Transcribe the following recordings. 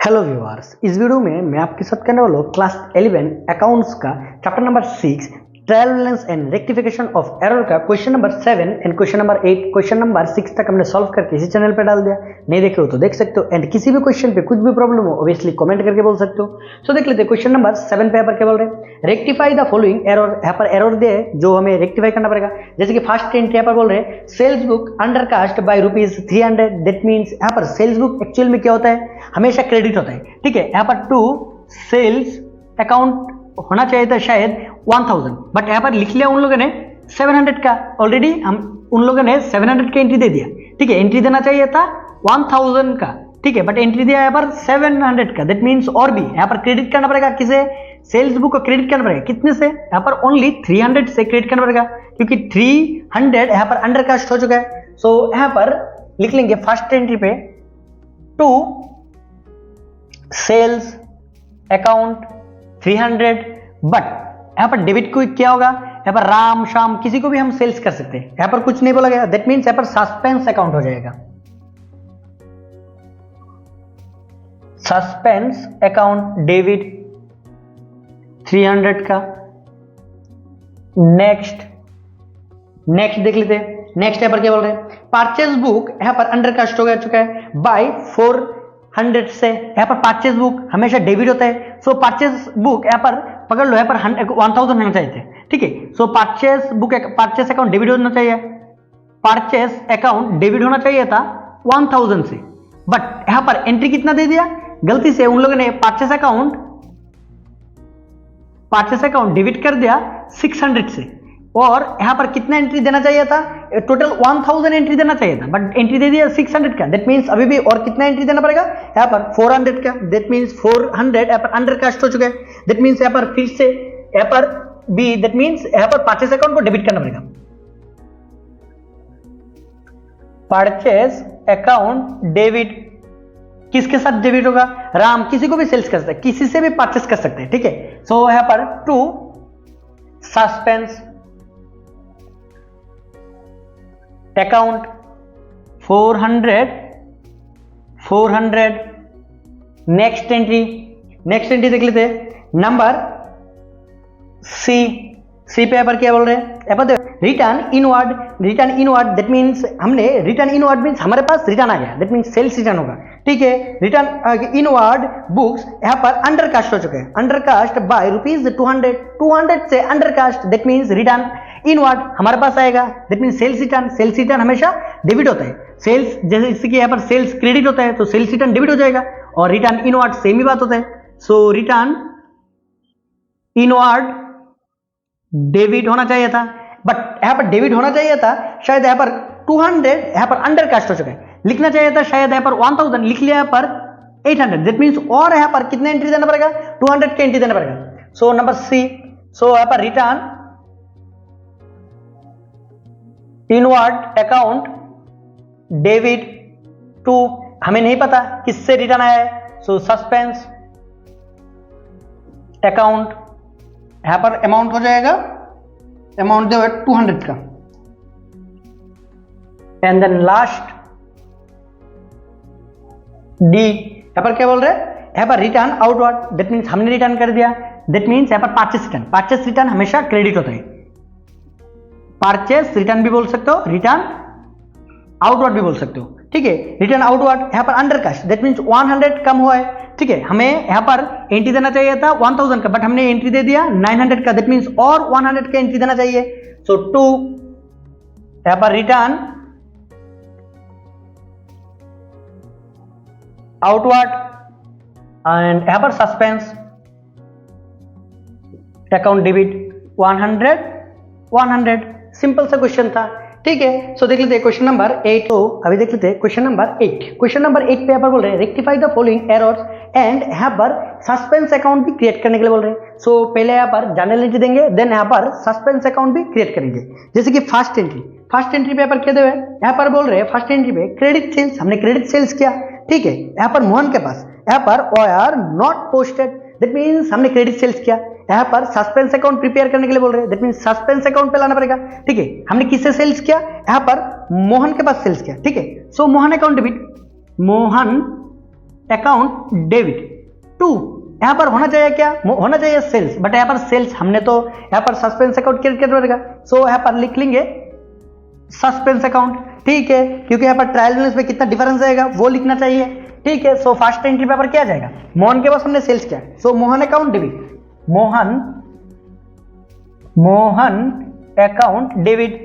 Hello viewers, इस video में मैं आपके साथ करने वाला हूँ क्लास 11 अकाउंट्स का chapter number 6 trial balance and rectification of error का question number 7 and question number 8 question number 6 तक हमने सॉल्व करके इसी चैनल पे डाल दिया। नहीं देखे हो तो देख सकते हो एंड किसी भी क्वेश्चन पे कुछ भी प्रॉब्लम हो ऑब्वियसली कमेंट करके बोल सकते हो। तो देख लेते हैं क्वेश्चन नंबर 7 पे यहाँ पर क्या बोल रहे हैं, रेक्टिफाई द फॉलोइंग एरर। यहाँ पर एरर दे जो हमें रेक्टिफाई करना पड़ेगा। जैसे कि फर्स्ट एंट्री यहाँ पर बोल रहे हैं sales book under cost by ₹300। That means यहाँ पर सेल्स बुक एक्चुअल में क्या होता है, हमेशा क्रेडिट होता है। ठीक है, यहाँ पर टू सेल्स अकाउंट होना चाहिए था शायद 1000, बट यहाँ पर लिख लिया उन लोगों ने 700 का। ऑलरेडी हम उन लोगों ने 700 का एंट्री दे दिया। ठीक है, एंट्री देना चाहिए था 1000 का। ठीक है, बट एंट्री दिया यहाँ पर 700 का। दैट मीन्स और भी यहाँ पर क्रेडिट करना पड़ेगा। किसे? सेल्स बुक को क्रेडिट करना पड़ेगा। कितने से? यहाँ पर ओनली 300 से क्रेडिट करना पड़ेगा, क्योंकि 300 यहाँ पर अंडर कास्ट हो चुका है। सो यहाँ पर लिख लेंगे फर्स्ट एंट्री पे टू सेल्स अकाउंट 300, बट यहां पर डेबिट को क्या होगा, यहां पर राम शाम किसी को भी हम सेल्स कर सकते हैं। यहां पर कुछ नहीं बोला गया। दैट मीन्स यहां पर सस्पेंस अकाउंट हो जाएगा। सस्पेंस अकाउंट डेबिट 300 का। नेक्स्ट देख लेते हैं। नेक्स्ट यहां पर क्या बोल रहे हैं, परचेज बुक यहां पर अंडर कास्ट हो चुका है बाय 400 से। यहाँ पर परचेज बुक हमेशा डेबिट होता है। सो परचेज बुक यहाँ पर पकड़ लो, यहाँ पर 1000 होना चाहिए थे। ठीक है, सो purchase book purchase account debit होना चाहिए। परचेज अकाउंट डेबिट होना चाहिए था 1000 से, बट यहाँ पर एंट्री कितना दे दिया, गलती से उन लोगों ने परचेज अकाउंट डेबिट कर दिया 600 से। और यहां पर कितना एंट्री देना चाहिए था, टोटल 1000 एंट्री देना चाहिए था, बट एंट्री दे दिया 600 का। दैट मीन्स अभी भी और कितना एंट्री देना पड़ेगा, यहां पर 400 का। दैट मीन्स 400 यहां पर अंडर कास्ट हो चुका है। दैट मीन्स यहां पर फिर से यहां पर बी, दैट मीन्स यहां पर परचेस अकाउंट को डेबिट करना पड़ेगा। परचेस अकाउंट डेबिट किसके साथ डेबिट होगा, राम किसी को भी सेल्स कर सकता है, किसी से भी परचेस कर सकते हैं। ठीक है, सो यहां पर to suspense account 400। Next entry देख लेते हैं नंबर सी पे। यहाँ पर क्या बोल रहे हैं, यहाँ पर रिटर्न इनवर्ड। दैट मीन्स हमने रिटर्न इनवर्ड मीन्स हमारे पास रिटर्न आ गया। दैट मीन्स सेल्स रिटर्न होगा। ठीक है, रिटर्न इनवर्ड बुक्स यहाँ पर अंडर कास्ट हो चुके हैं। अंडर कास्ट बाय ₹200 से under cost. That means return inward हमारे पास आएगा। दैट मीन्स सेल्स रिटर्न हमेशा डेबिट होता है। सेल्स जैसे कि यहाँ पर सेल्स क्रेडिट होता है, तो सेल्स रिटर्न डेबिट हो जाएगा, और रिटर्न इनवर्ड सेम ही बात होता है। सो रिटर्न इनवर्ड डेबिट होना चाहिए था, बट यहां पर डेबिट होना चाहिए था शायद यहाँ पर 200 यहाँ पर अंडर कास्ट हो चुका है। लिखना चाहिए था शायद यहाँ पर 1000, लिख लिया यहाँ पर 800। दैट मीन्स और यहाँ पर कितना एंट्री देना पड़ेगा, 200 का एंट्री देना पड़ेगा। So number C. सो यहाँ पर return inward account debit to, हमें नहीं पता किससे रिटर्न आया है। सो सस्पेंस अकाउंट यहां पर अमाउंट हो जाएगा, अमाउंट जो है 200 का। एंड देन लास्ट डी, यहां पर क्या बोल रहे हैं, यहां पर रिटर्न आउटवर्ड। दैट मीन्स हमने रिटर्न कर दिया। दैट मीन्स यहां पर परचेस रिटर्न हमेशा क्रेडिट होता है। परचेस रिटर्न भी बोल सकते हो, रिटर्न आउटवर्ड भी बोल सकते हो। ठीक है, रिटर्न आउटवर्ड यहां पर अंडर कास्ट। दैट मीन्स 100 कम हुआ है। ठीक है, हमें यहां पर एंट्री देना चाहिए था 1000 का, बट हमने एंट्री दे दिया 900 का। दैट मीन्स और 100 का एंट्री देना चाहिए। सो टू यहां पर रिटर्न आउटवर्ड एंड यहां पर सस्पेंस अकाउंट डेबिट 100। सिंपल सा क्वेश्चन था। ठीक है, सो देख लेते हैं क्वेश्चन नंबर 8। तो अभी देख लेते हैं क्वेश्चन नंबर 8। क्वेश्चन नंबर 8 पे यहाँ पर बोल रहे हैं rectify the following errors and यहाँ पर सस्पेंस अकाउंट भी क्रिएट करने के लिए बोल रहे हैं। सो पहले यहाँ पर जनरल एंट्री देंगे, देन यहाँ पर सस्पेंस अकाउंट भी क्रिएट करेंगे। जैसे कि फर्स्ट एंट्री पे यहाँ पर क्या दे, यहाँ पर बोल रहे हैं फर्स्ट एंट्री पे क्रेडिट सेल्स, हमने क्रेडिट सेल्स किया। ठीक है, यहाँ पर मोहन के पास यहाँ पर OR not posted. That means हमने क्रेडिट सेल्स किया। यहाँ पर सस्पेंस अकाउंट प्रिपेयर करने के लिए बोल रहे हैं। दैट मीन्स सस्पेंस अकाउंट पे लाना पड़ेगा। ठीक है, हमने किससे सेल्स किया, यहाँ पर मोहन के पास सेल्स किया। ठीक है, so Mohan account debit, Mohan account debit to, यहाँ पर होना चाहिए क्या, होना चाहिए सेल्स, बट यहाँ पर सेल्स हमने तो यहाँ पर सस्पेंस अकाउंट क्रिएट कर देगा, सो यहाँ पर लिख लेंगे सस्पेंस अकाउंट, ठीक है, क्योंकि यहाँ पर ट्रायल बैलेंस में कितना डिफरेंस आएगा वो लिखना चाहिए, ठीक है। सो फर्स्ट एंट्री पेपर क्या जाएगा, मोहन के पास हमने सेल्स किया, so Mohan account debit, Mohan account debit,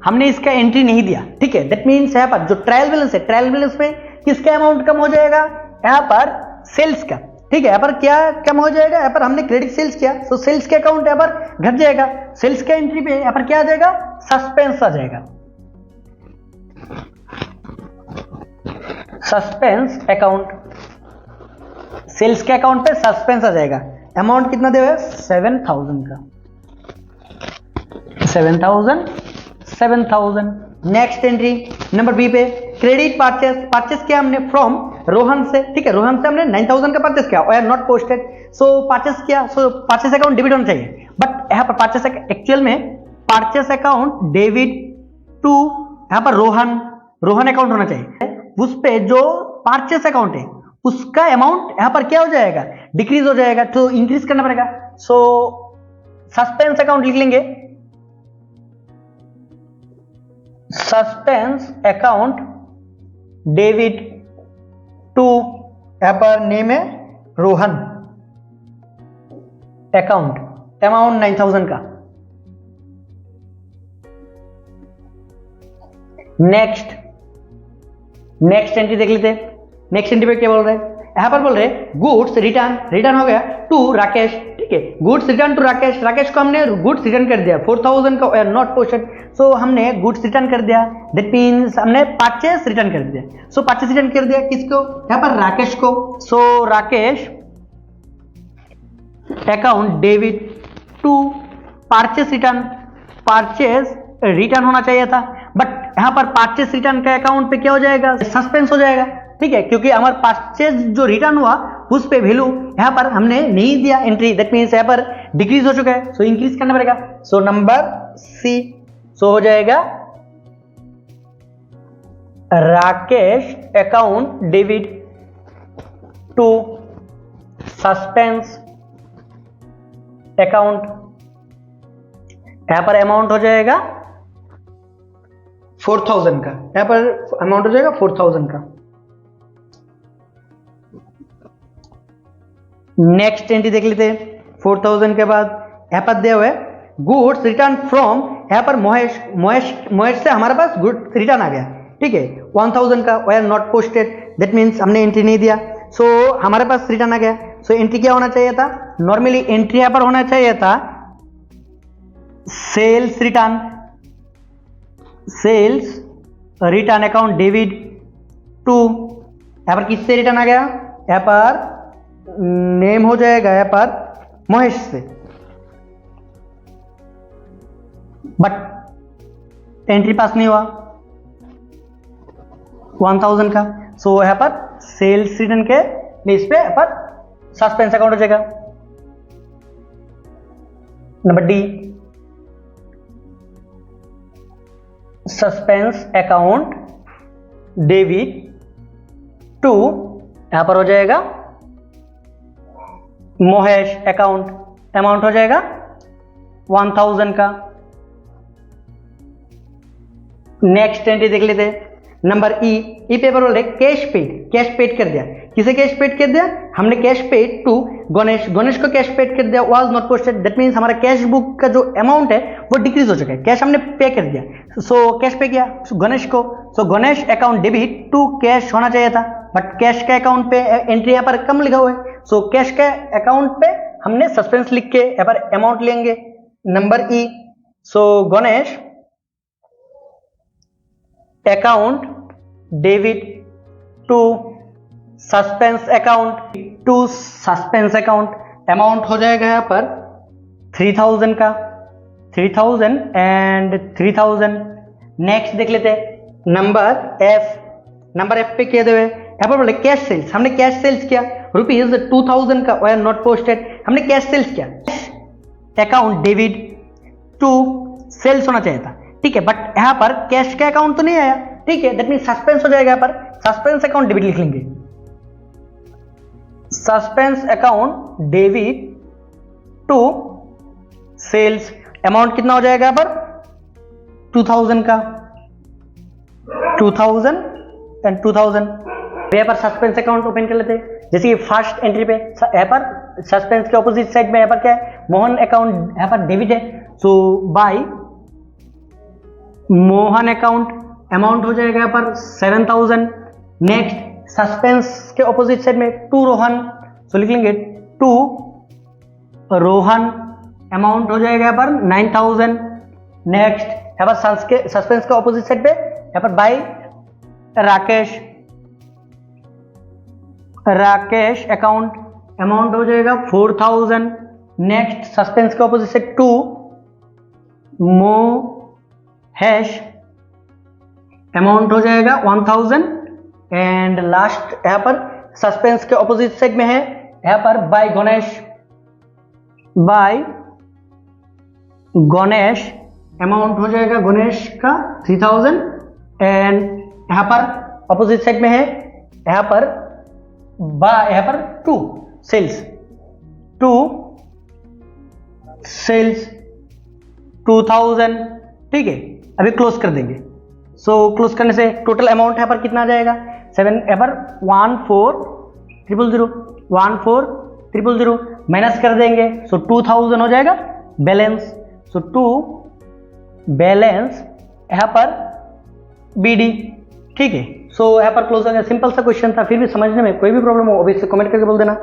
हमने इसका एंट्री नहीं दिया, ठीक है। दैट मीन्स यहाँ पर जो ट्रायल बैलेंस है, ट्रायल बैलेंस में किसका अमाउंट कम हो जाएगा, यहाँ पर सेल्स का, ठीक है। यहाँ पर क्या कम हो जाएगा, यहाँ पर हमने क्रेडिट सेल्स किया, तो सेल्स के अकाउंट यहाँ पर घट जाएगा, सेल्स के एंट्री पे यहाँ पर क्या आ जाएगा, सस्पेंस आ जाएगा, सस्पेंस अकाउंट, सेल्स के अकाउंट पे सस्पेंस आ जाएगा। अमाउंट कितना दे हुए, 7000 का, 7000। नेक्स्ट एंट्री नंबर बी पे क्रेडिट परचेस किया हमने फ्रॉम रोहन से, ठीक है, रोहन से हमने 9000 का परचेस किया, और नॉट पोस्टेड, सो परचेस किया, सो परचेस अकाउंट डेबिट होना चाहिए, बट यहाँ पर परचेस एक्चुअल में परचेस अकाउंट डेबिट टू, यहाँ पर रोहन अकाउंट होना चाहिए, उस पे जो परचेस अकाउंट है उसका अमाउंट यहाँ पर क्या हो जाएगा, डिक्रीज हो जाएगा, तो इंक्रीज करना पड़ेगा, सो सस्पेंस अकाउंट लिख लेंगे, सस्पेंस अकाउंट डेबिट टू, यहाँ पर नेम है रोहन, अकाउंट, अमाउंट 9000 का। नेक्स्ट एंट्री देख लेते हैं, नेक्स्ट एंट्री पे क्या बोल रहे हैं, यहां पर बोल रहे हैं गुड्स रिटर्न हो गया टू राकेश, ठीक है, गुड्स रिटर्न टू राकेश को हमने गुड्स रिटर्न कर दिया 4000 का, नॉट पोस्टेड, सो हमने गुड्स रिटर्न कर दिया, दैट मींस हमने परचेस रिटर्न कर दिया, सो परचेस रिटर्न कर दिया किसको, यहां पर राकेश को, so Rakesh account debit to purchase return होना चाहिए था, बट यहां पर परचेस रिटर्न का अकाउंट पे क्या हो जाएगा, सस्पेंस हो जाएगा, ठीक है, क्योंकि हमारा परचेज जो रिटर्न हुआ उस पे वैल्यू यहां पर हमने नहीं दिया एंट्री, दैट मींस यहां पर डिक्रीज हो चुका है, सो इंक्रीज करना पड़ेगा, सो नंबर सी, सो हो जाएगा Rakesh account debit to suspense account, यहां पर अमाउंट हो जाएगा 4000 का, यहां पर अमाउंट हो जाएगा 4000 का। नेक्स्ट एंट्री देख लेते हैं, 4000 के बाद यहां पर दिया हुआ है गुड्स रिटर्न फ्रॉम, यहां पर महेश से हमारे पास गुड्स रिटर्न आ गया, ठीक है, 1000 का, और नॉट पोस्टेड, दैट मींस हमने एंट्री नहीं दिया, सो हमारे पास रिटर्न आ गया, सो एंट्री क्या होना चाहिए था, नॉर्मली एंट्री यहां पर होना चाहिए था sales return account debit to, यहां पर किससे रिटर्न आ गया, यहां पर नेम हो जाएगा यहां पर महेश से, बट एंट्री पास नहीं हुआ 1000 का, सो यहां पर सेल्स रिटर्न के बेस पे यहां पर सस्पेंस अकाउंट हो जाएगा। Number D, suspense account debit to, यहां पर हो जाएगा महेश अकाउंट, अमाउंट हो जाएगा 1000 का। नेक्स्ट एंट्री देख लेते हैं, नंबर ई पेपर बोल रहे कैश पेड कर दिया, किसे कैश पेड कर दिया, हमने कैश पेड टू गणेश को कैश पेड कर दिया, was not posted, that means हमारा कैश बुक का जो अमाउंट है वो डिक्रीज हो चुका है, कैश हमने पे कर दिया, सो कैश पे किया गणेश को, so Ganesh account debit to cash होना चाहिए था, बट कैश के अकाउंट पे एंट्री यहाँ पर कम लिखा हुआ है, सो कैश के अकाउंट पे हमने सस्पेंस लिख के यहाँ पर अमाउंट लेंगे, number E, so Ganesh account debit to suspense account, amount हो जाएगा यहाँ पर 3000 का, 3000 एंड 3000। नेक्स्ट देख लेते हैं नंबर एफ पे क्या देवे, यहाँ पर बोले कैश सेल्स, हमने कैश सेल्स किया ₹2000 का, और नॉट पोस्टेड, हमने कैश सेल्स किया, अकाउंट डेबिट टू सेल्स होना चाहिए था, ठीक है, बट यहाँ पर कैश का अकाउंट तो नहीं आया, ठीक है, दैट मीन सस्पेंस हो जाएगा, यहाँ पर सस्पेंस अकाउंट डेबिट लिख लेंगे, suspense account debit to sales, amount कितना हो जाएगा यहाँ पर 2000 का, 2000 एंड 2000। यहाँ पर सस्पेंस अकाउंट ओपन कर लेते हैं। जैसे कि फर्स्ट एंट्री पे यहाँ पर सस्पेंस के ऑपोजिट साइड में यहाँ पर क्या है, मोहन अकाउंट यहाँ पर डेबिट है, सो बाय मोहन अकाउंट अमाउंट हो जाएगा यहाँ पर 7000। नेक्स्ट सस्पेंस के ऑपोजिट साइड में टू रोहन, सो लिख लेंगे टू रोहन अमाउंट हो जाएगा यहाँ पर 9000। नेक्स्ट यहाँ पर सस्पेंस के ऑपोजिट साइड पे यहाँ पर by Rakesh, Rakesh account amount हो जाएगा 4000। नेक्स्ट सस्पेंस के opposite side to Mohesh amount हो जाएगा 1000। एंड लास्ट यहाँ पर सस्पेंस के ऑपोजिट साइड में है यहाँ पर by Ganesh, by Ganesh amount हो जाएगा गणेश का 3000। एंड यहाँ पर ऑपोजिट साइड में है यहाँ पर यहाँ पर टू सेल्स, टू सेल्स 2000। ठीक है, अभी क्लोज कर देंगे। सो क्लोज करने से टोटल अमाउंट यहाँ पर कितना आ जाएगा 7, यहाँ पर 14000, 14000 माइनस कर देंगे, सो 2000 हो जाएगा बैलेंस। सो टू बैलेंस यहाँ पर BD। ठीक है, सो यहाँ पर क्लोज हो गया। सिंपल सा क्वेश्चन था, फिर भी समझने में कोई भी प्रॉब्लम हो अभी से कमेंट करके बोल देना।